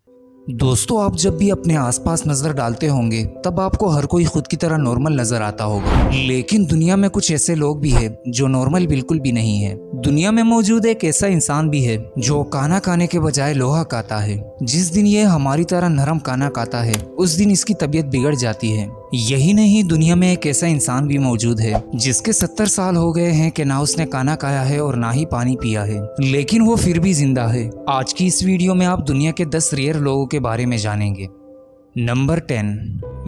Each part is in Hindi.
दोस्तों, आप जब भी अपने आसपास नजर डालते होंगे तब आपको हर कोई खुद की तरह नॉर्मल नजर आता होगा, लेकिन दुनिया में कुछ ऐसे लोग भी हैं जो नॉर्मल बिल्कुल भी नहीं है। दुनिया में मौजूद एक ऐसा इंसान भी है जो काना खाने के बजाय लोहा खाता है। जिस दिन ये हमारी तरह नरम काना खाता है उस दिन इसकी तबीयत बिगड़ जाती है। यही नहीं, दुनिया में एक ऐसा इंसान भी मौजूद है जिसके 70 साल हो गए हैं कि ना उसने खाना खाया है और ना ही पानी पिया है, लेकिन वो फिर भी जिंदा है। आज की इस वीडियो में आप दुनिया के 10 रेयर लोगों के बारे में जानेंगे। Number 10,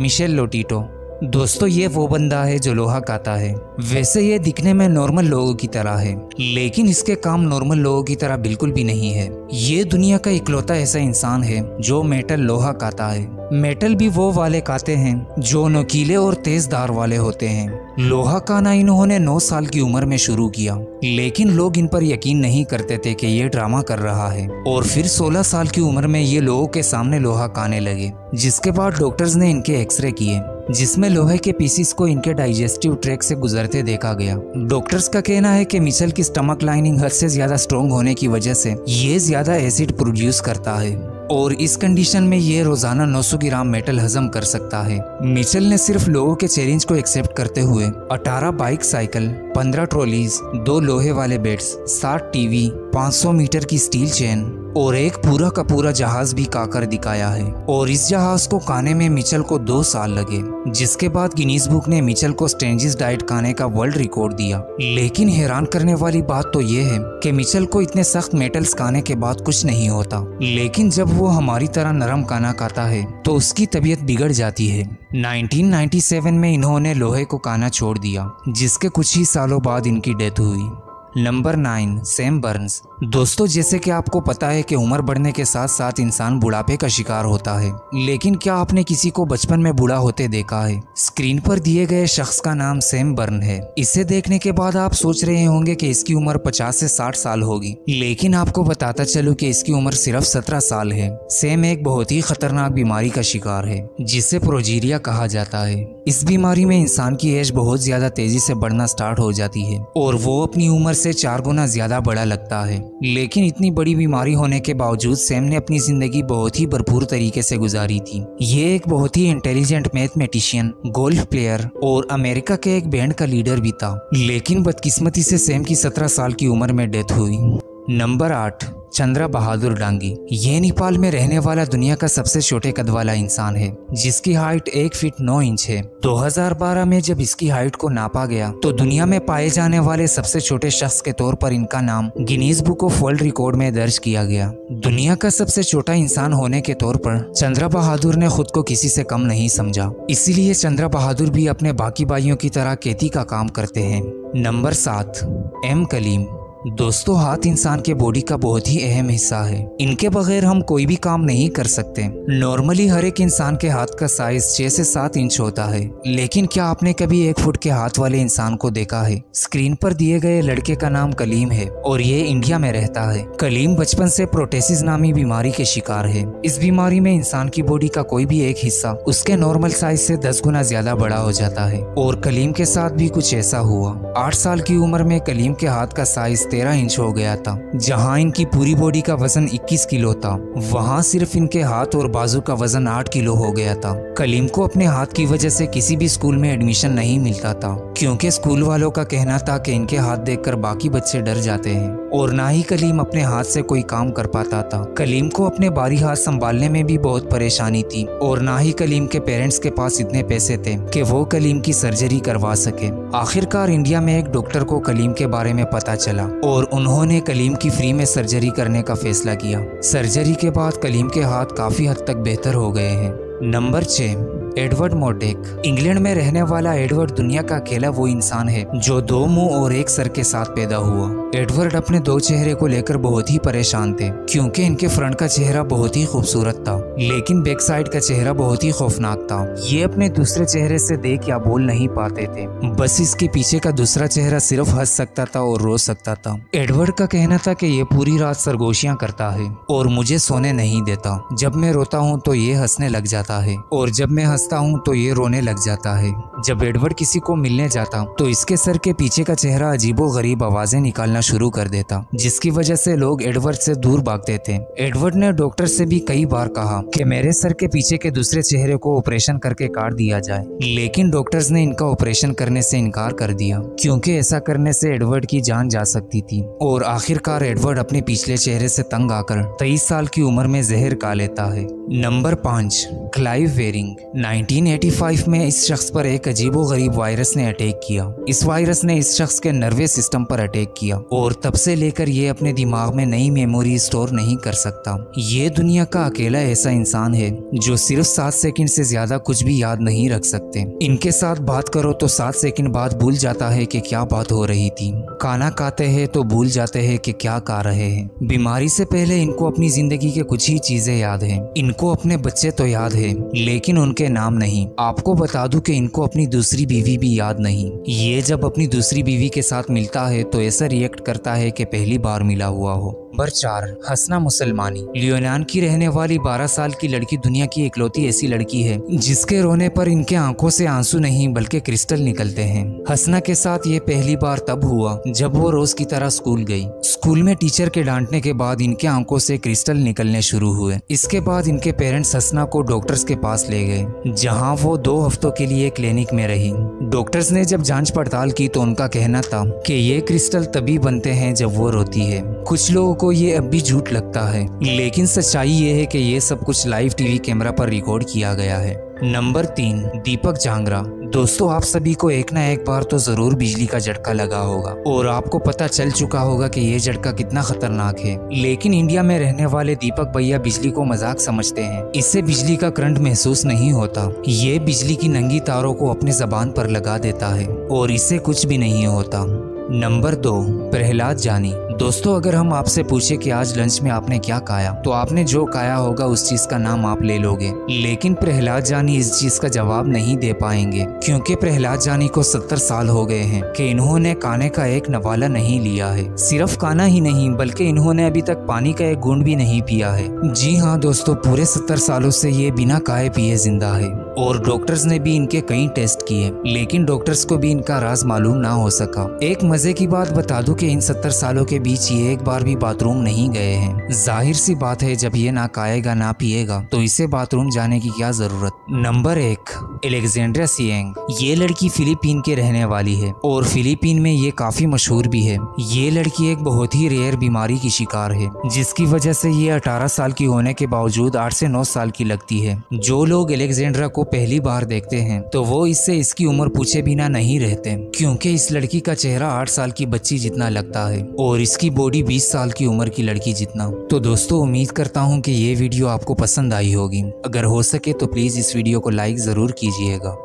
Michel Lotito. दोस्तों, ये वो बंदा है जो लोहा खाता है। वैसे ये दिखने में नॉर्मल लोगों की तरह है, लेकिन इसके काम नॉर्मल लोगों की तरह बिल्कुल भी नहीं है। ये दुनिया का इकलौता ऐसा इंसान है जो मेटल लोहा खाता है। मेटल भी वो वाले खाते हैं जो नुकीले और तेज धार वाले होते हैं। लोहा खाना इन्होंने 9 साल की उम्र में शुरू किया, लेकिन लोग इन पर यकीन नहीं करते थे कि ये ड्रामा कर रहा है, और फिर 16 साल की उम्र में ये लोगों के सामने लोहा खाने लगे। जिसके बाद डॉक्टर्स ने इनके एक्सरे किए जिसमें लोहे के पीसीस को इनके डाइजेस्टिव ट्रैक से गुजरते देखा गया। डॉक्टर्स का कहना है कि मिशेल की स्टमक लाइनिंग हद से ज्यादा स्ट्रॉन्ग होने की वजह से ये ज्यादा एसिड प्रोड्यूस करता है, और इस कंडीशन में ये रोजाना 900 ग्राम मेटल हजम कर सकता है। मिशेल ने सिर्फ लोगों के चैलेंज को एक्सेप्ट करते हुए 18 बाइक साइकिल, 15 ट्रॉलीज, 2 लोहे वाले बेड्स, 60 टीवी, 500 मीटर की स्टील चेन और एक पूरा का पूरा जहाज भी खाकर दिखाया है। और इस जहाज को खाने में मिशेल को 2 साल लगे, जिसके बाद गिनीज बुक ने मिशेल को स्ट्रेंजेस्ट डाइट खाने का वर्ल्ड रिकॉर्ड दिया। लेकिन हैरान करने वाली बात तो ये है कि मिशेल को इतने सख्त मेटल्स खाने के बाद कुछ नहीं होता, लेकिन जब वो हमारी तरह नरम खाना खाता है तो उसकी तबीयत बिगड़ जाती है। 1997 में इन्होंने लोहे को खाना छोड़ दिया, जिसके कुछ ही सालों बाद इनकी डेथ हुई। Number 9, Sam Burns. दोस्तों, जैसे कि आपको पता है कि उम्र बढ़ने के साथ साथ इंसान बुढ़ापे का शिकार होता है, लेकिन क्या आपने किसी को बचपन में बूढ़ा होते देखा है? स्क्रीन पर दिए गए शख्स का नाम सैम बर्न है। इसे देखने के बाद आप सोच रहे होंगे कि इसकी उम्र 50 से 60 साल होगी, लेकिन आपको बताता चलूं कि इसकी उम्र सिर्फ 17 साल है। सैम एक बहुत ही खतरनाक बीमारी का शिकार है जिसे प्रोजीरिया कहा जाता है। इस बीमारी में इंसान की एज बहुत ज्यादा तेजी से बढ़ना स्टार्ट हो जाती है और वो अपनी उम्र से 4 गुना ज्यादा बड़ा लगता है। लेकिन इतनी बड़ी बीमारी होने के बावजूद सैम ने अपनी जिंदगी बहुत ही भरपूर तरीके से गुजारी थी। ये एक बहुत ही इंटेलिजेंट मैथमेटिशियन, गोल्फ प्लेयर और अमेरिका के एक बैंड का लीडर भी था, लेकिन बदकिस्मती से सैम की 17 साल की उम्र में डेथ हुई। नंबर 8, चंद्रा बहादुर डांगी। ये नेपाल में रहने वाला दुनिया का सबसे छोटे कद वाला इंसान है, जिसकी हाइट 1 फीट 9 इंच है। 2012 में जब इसकी हाइट को नापा गया तो दुनिया में पाए जाने वाले सबसे छोटे शख्स के तौर पर इनका नाम Guinness book of world record में दर्ज किया गया। दुनिया का सबसे छोटा इंसान होने के तौर पर चंद्रा बहादुर ने खुद को किसी से कम नहीं समझा, इसीलिए चंद्रा बहादुर भी अपने बाकी भाइयों की तरह खेती का काम करते हैं। Number 7, M Kaleem. दोस्तों, हाथ इंसान के बॉडी का बहुत ही अहम हिस्सा है। इनके बगैर हम कोई भी काम नहीं कर सकते। नॉर्मली हर एक इंसान के हाथ का साइज 6 से 7 इंच होता है, लेकिन क्या आपने कभी 1 फुट के हाथ वाले इंसान को देखा है? स्क्रीन पर दिए गए लड़के का नाम कलीम है और ये इंडिया में रहता है। कलीम बचपन से प्रोटेसिस नामी बीमारी के शिकार है। इस बीमारी में इंसान की बॉडी का कोई भी एक हिस्सा उसके नॉर्मल साइज से 10 गुना ज्यादा बड़ा हो जाता है, और कलीम के साथ भी कुछ ऐसा हुआ। 8 साल की उम्र में कलीम के हाथ का साइज 13 इंच हो गया था। जहां इनकी पूरी बॉडी का वजन 21 किलो था, वहां सिर्फ इनके हाथ और बाजू का वजन 8 किलो हो गया था। कलीम को अपने हाथ की वजह से किसी भी स्कूल में एडमिशन नहीं मिलता था, क्योंकि स्कूल वालों का कहना था कि इनके हाथ देखकर बाकी बच्चे डर जाते हैं, और ना ही कलीम अपने हाथ से कोई काम कर पाता था। कलीम को अपने बारी हाथ संभालने में भी बहुत परेशानी थी, और ना ही कलीम के पेरेंट्स के पास इतने पैसे थे कि वो कलीम की सर्जरी करवा सके। आखिरकार इंडिया में एक डॉक्टर को कलीम के बारे में पता चला और उन्होंने कलीम की फ्री में सर्जरी करने का फैसला किया। सर्जरी के बाद कलीम के हाथ काफी हद तक बेहतर हो गए हैं। Number 6, Edward मोर्डेक। इंग्लैंड में रहने वाला एडवर्ड दुनिया का अकेला वो इंसान है जो 2 मुंह और 1 सर के साथ पैदा हुआ। एडवर्ड अपने 2 चेहरे को लेकर बहुत ही परेशान थे, क्योंकि इनके फ्रंट का चेहरा बहुत ही खूबसूरत था लेकिन बैक साइड का चेहरा बहुत ही खौफनाक था। ये अपने दूसरे चेहरे से देख या बोल नहीं पाते थे, बस इसके पीछे का दूसरा चेहरा सिर्फ हंस सकता था और रो सकता था। एडवर्ड का कहना था कि ये पूरी रात सरगोशियां करता है और मुझे सोने नहीं देता। जब मैं रोता हूँ तो ये हंसने लग जाता है और जब मैं हंसता हूँ तो ये रोने लग जाता है। जब एडवर्ड किसी को मिलने जाता तो इसके सर के पीछे का चेहरा अजीबोगरीब आवाजें निकालना शुरू कर देता, जिसकी वजह से लोग एडवर्ड से दूर भागते थे। एडवर्ड ने डॉक्टर से भी कई बार कहा कि मेरे सर के पीछे के दूसरे चेहरे को ऑपरेशन करके काट दिया जाए, लेकिन डॉक्टर्स ने इनका ऑपरेशन करने से इनकार कर दिया क्योंकि ऐसा करने से एडवर्ड की जान जा सकती थी। और आखिरकार एडवर्ड अपने पिछले चेहरे से तंग आकर 23 साल की उम्र में जहर खा लेता है। Number 5, Clive varying. 1985 में इस शख्स पर एक अजीबोगरीब वायरस ने अटैक किया। इस वायरस ने इस शख्स के नर्वस सिस्टम पर अटैक किया और तब से लेकर ये अपने दिमाग में नई मेमोरी स्टोर नहीं कर सकता। ये दुनिया का अकेला ऐसा इंसान है जो सिर्फ 7 सेकंड से ज्यादा कुछ भी याद नहीं रख सकते। इनके साथ बात करो तो 7 सेकंड बाद भूल जाता है कि क्या बात हो रही थी। खाना खाते हैं तो भूल जाते हैं कि क्या खा रहे हैं। बीमारी से पहले इनको अपनी जिंदगी के कुछ ही चीजें याद है। इनको अपने बच्चे तो याद है लेकिन उनके नाम नहीं। आपको बता दूं कि इनको अपनी दूसरी बीवी भी याद नहीं। ये जब अपनी दूसरी बीवी के साथ मिलता है तो ऐसा रिएक्ट करता है कि पहली बार मिला हुआ हो। नंबर 4, हसना मुसलमानी। लियोनान की रहने वाली 12 साल की लड़की दुनिया की इकलौती ऐसी लड़की है जिसके रोने पर इनके आंखों से आंसू नहीं बल्कि क्रिस्टल निकलते हैं। हसना के साथ ये पहली बार तब हुआ जब वो रोज की तरह स्कूल गई। स्कूल में टीचर के डांटने के बाद इनके आंखों से क्रिस्टल निकलने शुरू हुए। इसके बाद इनके पेरेंट्स हसना को डॉक्टर्स के पास ले गए, जहाँ वो 2 हफ्तों के लिए क्लिनिक में रही। डॉक्टर्स ने जब जांच पड़ताल की तो उनका कहना था कि ये क्रिस्टल तभी बनते हैं जब वो रोती है। कुछ लोगों को ये अब भी झूठ लगता है, लेकिन सच्चाई ये है कि ये सब कुछ लाइव टीवी कैमरा पर रिकॉर्ड किया गया है। नंबर 3, दीपक जांगरा। दोस्तों, आप सभी को एक ना एक बार तो जरूर बिजली का झटका लगा होगा और आपको पता चल चुका होगा कि ये झटका कितना खतरनाक है। लेकिन इंडिया में रहने वाले दीपक भैया बिजली को मजाक समझते हैं। इससे बिजली का करंट महसूस नहीं होता। ये बिजली की नंगी तारों को अपने जबान पर लगा देता है और इससे कुछ भी नहीं होता। नंबर 2, प्रहलाद जानी। दोस्तों, अगर हम आपसे पूछे कि आज लंच में आपने क्या खाया तो आपने जो खाया होगा उस चीज का नाम आप ले लोगे, लेकिन प्रहलाद जानी इस चीज का जवाब नहीं दे पाएंगे क्योंकि प्रहलाद जानी को 70 साल हो गए हैं कि इन्होंने खाने का एक नवाला नहीं लिया है। सिर्फ खाना ही नहीं बल्कि इन्होंने अभी तक पानी का एक घूंट भी नहीं पिया है। जी हाँ दोस्तों, पूरे 70 सालों से ये बिना खाए पिए जिंदा है और डॉक्टर्स ने भी इनके कई टेस्ट किए, लेकिन डॉक्टर्स को भी इनका राज मालूम ना हो सका। एक मजे की बात बता दूं कि इन 70 सालों के बीच ये एक बार भी बाथरूम नहीं गए हैं। जाहिर सी बात है, जब ये ना खाएगा ना पिएगा तो इसे बाथरूम जाने की क्या जरूरत। Number 1, Alexandra Sieng. ये लड़की फिलीपीन के रहने वाली है और फिलीपीन में ये काफी मशहूर भी है। ये लड़की एक बहुत ही रेयर बीमारी की शिकार है जिसकी वजह से ये 18 साल की होने के बावजूद 8 से 9 साल की लगती है। जो लोग अलेक्जेंड्रा को पहली बार देखते हैं तो वो इससे इसकी उम्र पूछे बिना नहीं रहते क्योंकि इस लड़की का चेहरा 8 साल की बच्ची जितना लगता है और इसकी बॉडी 20 साल की उम्र की लड़की जितना। तो दोस्तों, उम्मीद करता हूँ कि ये वीडियो आपको पसंद आई होगी। अगर हो सके तो प्लीज इस वीडियो को लाइक जरूर कीजिएगा।